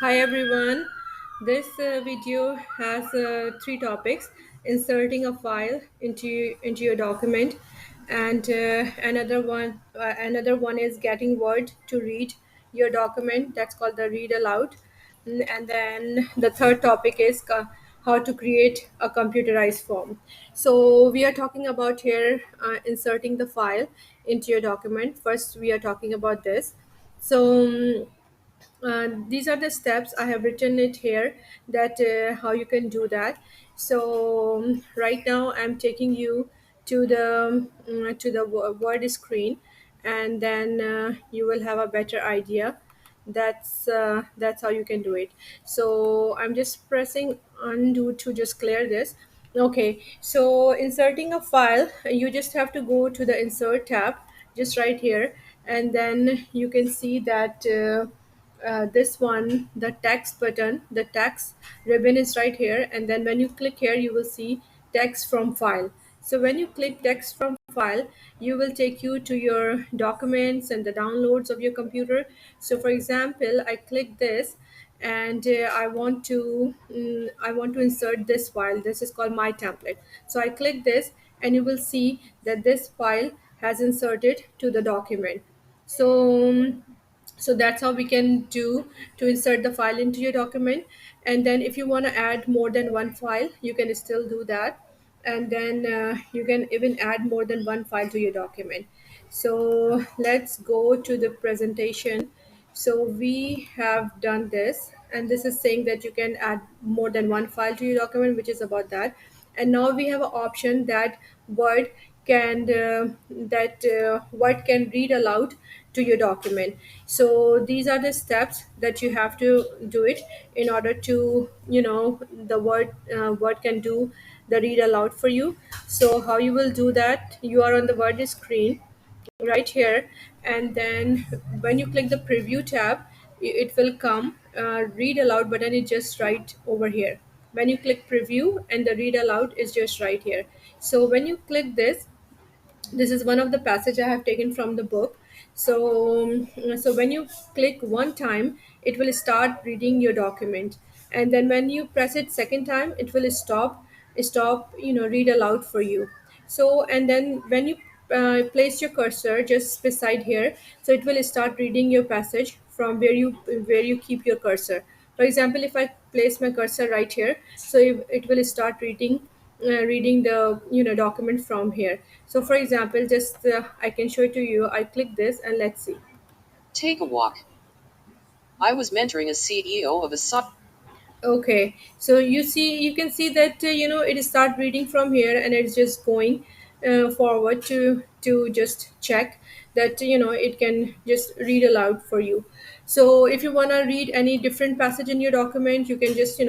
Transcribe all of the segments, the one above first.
Hi everyone. This video has three topics: inserting a file into your document, and another one is getting Word to read your document. That's called the read aloud. And then the third topic is how to create a computerized form. So we are talking about here inserting the file into your document. First, we are talking about this. So these are the steps I have written it here, that how you can do that. So right now I'm taking you to the word screen, and then you will have a better idea. That's how you can do it. So I'm just pressing undo to just clear this. Okay, so inserting a file, you just have to go to the insert tab just right here, and then you can see that this one, the text button, the text ribbon is right here, and then when you click here you will see text from file. So when you click text from file, you will take you to your documents and the downloads of your computer. So for example, I click this, and I want to insert this file. This is called my template. So I click this, and you will see that this file has inserted to the document. So that's how we can do to insert the file into your document. And then if you want to add more than one file, you can still do that. And then you can even add more than one file to your document. So let's go to the presentation. So we have done this, and this is saying that you can add more than one file to your document, which is about that. And now we have an option that word word can read aloud to your document. So these are the steps that you have to do it in order to, the word can do the read aloud for you. So how you will do that? You are on the word screen right here, and then when you click the preview tab, it will come read aloud button is just right over here. When you click preview, and the read aloud is just right here. So when you click this, this is one of the passage I have taken from the book. So when you click one time, it will start reading your document, and then when you press it second time, it will stop read aloud for you. So and then when you place your cursor just beside here, so it will start reading your passage from where you keep your cursor. For example, if I place my cursor right here, so it will start reading the document from here. So for example, just I can show it to you. I click this, and let's see. Take a walk. I was mentoring a CEO of a soft. Okay, so you can see that it start reading from here, and it's just going forward to just check that it can just read aloud for you. So if you want to read any different passage in your document, you can just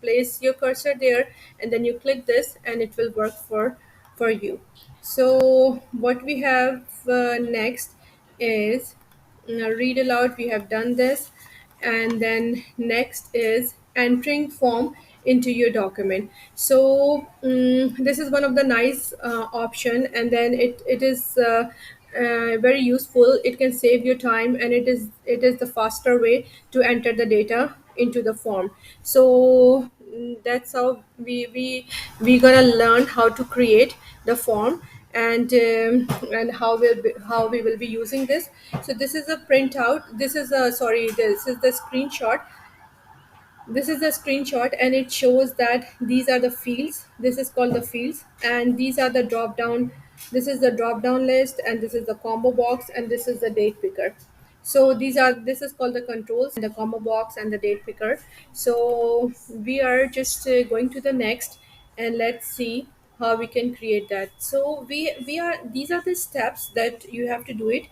place your cursor there, and then you click this, and it will work for you. So what we have next is read aloud. We have done this, and then next is entering form into your document. So this is one of the nice option, and then it is very useful. It can save your time, and it is the faster way to enter the data into the form. So that's how we gonna learn how to create the form, and how we will be using this. So this is a printout. This is the screenshot. This is the screenshot, and it shows that these are the fields. This is called the fields, and these are the drop down. This is the drop down list, and this is the combo box, and this is the date picker. So this is called the controls, and the combo box and the date picker. So we are just going to the next, and let's see how we can create that. So we are these are the steps that you have to do it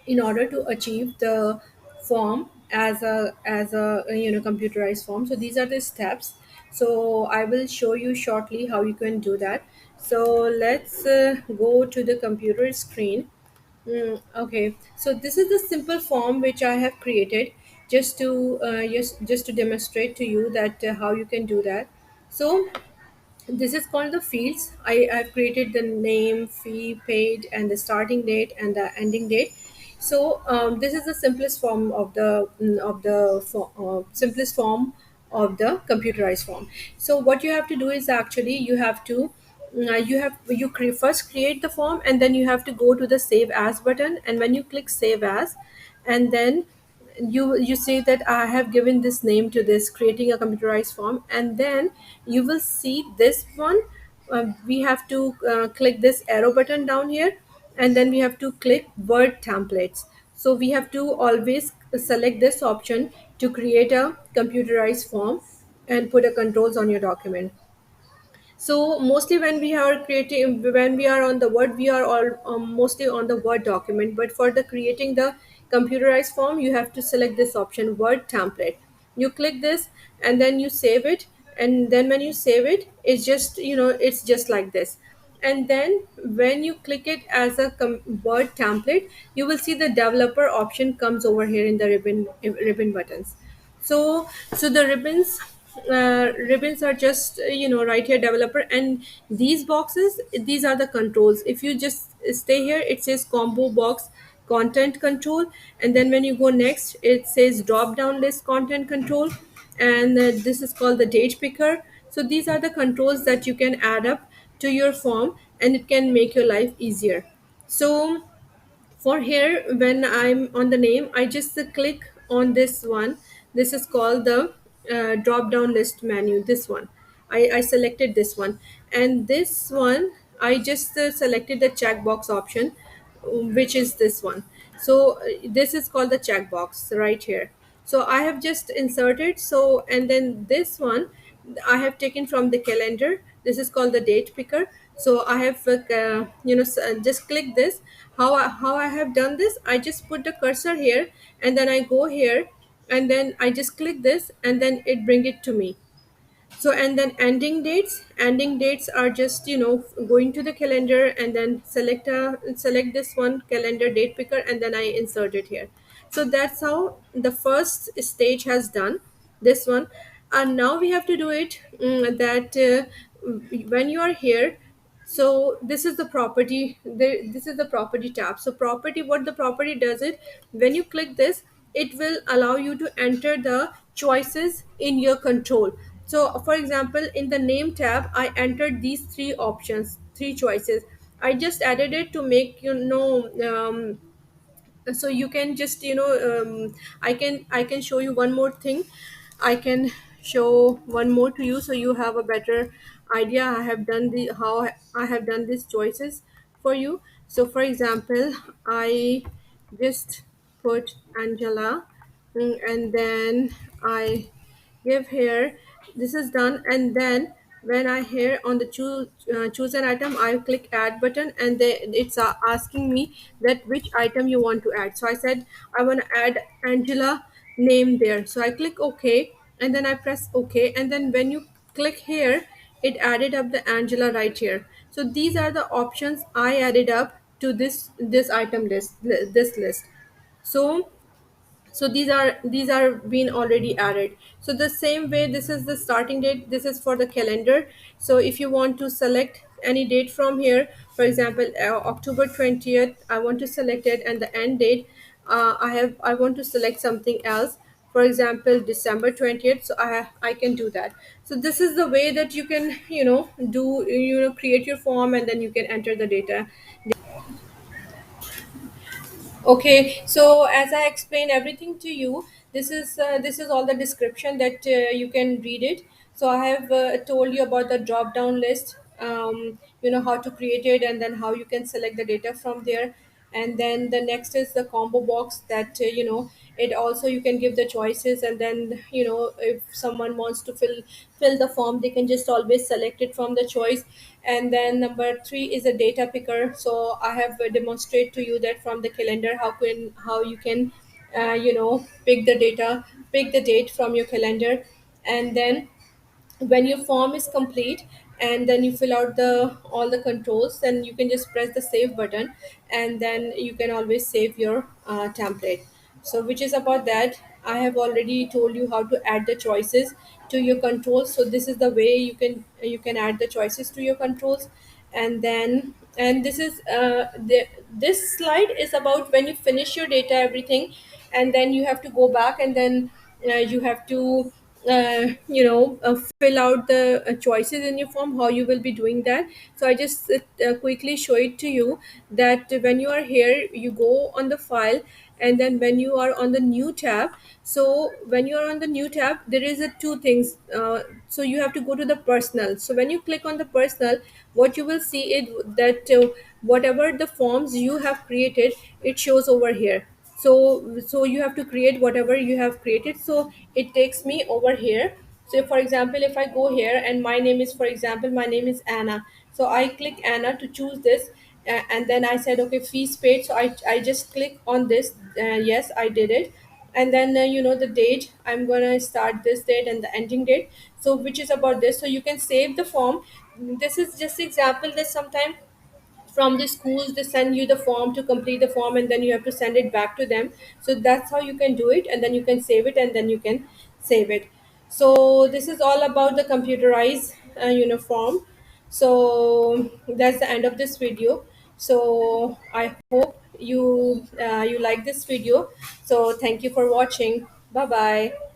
in order to achieve the form as a computerized form. So these are the steps. So I will show you shortly how you can do that. So let's go to the computer screen. Okay, so this is the simple form which I have created just to demonstrate to you that how you can do that. So this is called the fields. I've created the name, fee, paid, and the starting date and the ending date. So this is the simplest form of the simplest form of the computerized form. So what you have to do is actually you have to first create the form, and then you have to go to the save as button, and when you click save as, and then you say that I have given this name to this creating a computerized form, and then you will see this one. We have to click this arrow button down here, and then we have to click word templates. So we have to always select this option to create a computerized form and put a controls on your document. So mostly when we are creating, when we are on the word, we are all mostly on the word document, but for the creating the computerized form, you have to select this option word template. You click this, and then you save it, and then when you save it, it's just, it's just like this. And then when you click it as a word template, you will see the developer option comes over here in the ribbon buttons. So the ribbons are just, right here developer, and these boxes, these are the controls. If you just stay here, it says combo box content control, and then when you go next, it says drop down list content control, and this is called the date picker. So these are the controls that you can add up to your form, and it can make your life easier. So for here, when I'm on the name, I just click on this one. This is called the drop down list menu, this one. I selected this one, and this one I just selected the checkbox option, which is this one. So this is called the checkbox right here. So I have just inserted. So and then this one I have taken from the calendar. This is called the date picker. So I have just click this. How I have done this, I just put the cursor here, and then I go here, and then I just click this, and then it bring it to me. So and then ending dates are just, going to the calendar, and then select this one calendar date picker, and then I insert it here. So that's how the first stage has done, this one. And now we have to do it, that when you are here. So this is the property, this is the property tab. So property, what the property does it, when you click this, it will allow you to enter the choices in your control. So for example, in the name tab, I entered these three options, three choices. I just added it to make, so you can just, I can show you one more thing. I can show one more to you, so you have a better idea. I have done the how I have done these choices for you. So for example, I just put Angela, and then I give here, this is done. And then when I here on the choose an item, I click add button, and then it's asking me that which item you want to add. So I said I want to add Angela name there. So I click OK, and then I press OK, and then when you click here, it added up the Angela right here. So these are the options I added up to this item list, this list. So these are being already added. So the same way, this is the starting date, this is for the calendar. So if you want to select any date from here, for example, October 20th, I want to select it, and the end date, I want to select something else, for example December 20th. So I can do that. So this is the way that you can, create your form, and then you can enter the data. Okay, so as I explain everything to you, this is all the description that you can read it. So I have told you about the drop down list, how to create it, and then how you can select the data from there. And then the next is the combo box that, it also you can give the choices, and then, if someone wants to fill the form, they can just always select it from the choice. And then number three is a data picker. So I have demonstrate to you that from the calendar, how you can, pick the date from your calendar. And then when your form is complete, and then you fill out the all the controls, then you can just press the save button, and then you can always save your template. So which is about that, I have already told you how to add the choices to your controls. So this is the way you can add the choices to your controls. And then And this is this slide is about when you finish your data everything, and then you have to go back, and then you have to fill out the choices in your form, how you will be doing that. So I just quickly show it to you that when you are here, you go on the file, and then when you are on the new tab, so when you are on the new tab, there is a two things. So you have to go to the personal. So when you click on the personal, what you will see is that whatever the forms you have created, it shows over here. So you have to create whatever you have created. So it takes me over here. So for example, if I go here and my name is, for example, my name is Anna, so I click Anna to choose this, and then I said okay, fees paid. So I just click on this, yes, I did it. And then the date, I'm gonna start this date and the ending date, so which is about this. So you can save the form. This is just example that sometimes from the schools, they send you the form to complete the form, and then you have to send it back to them. So that's how you can do it, and then you can save it, and then you can save it. So this is all about the computerized form. So that's the end of this video. So I hope you like this video. So thank you for watching. Bye bye.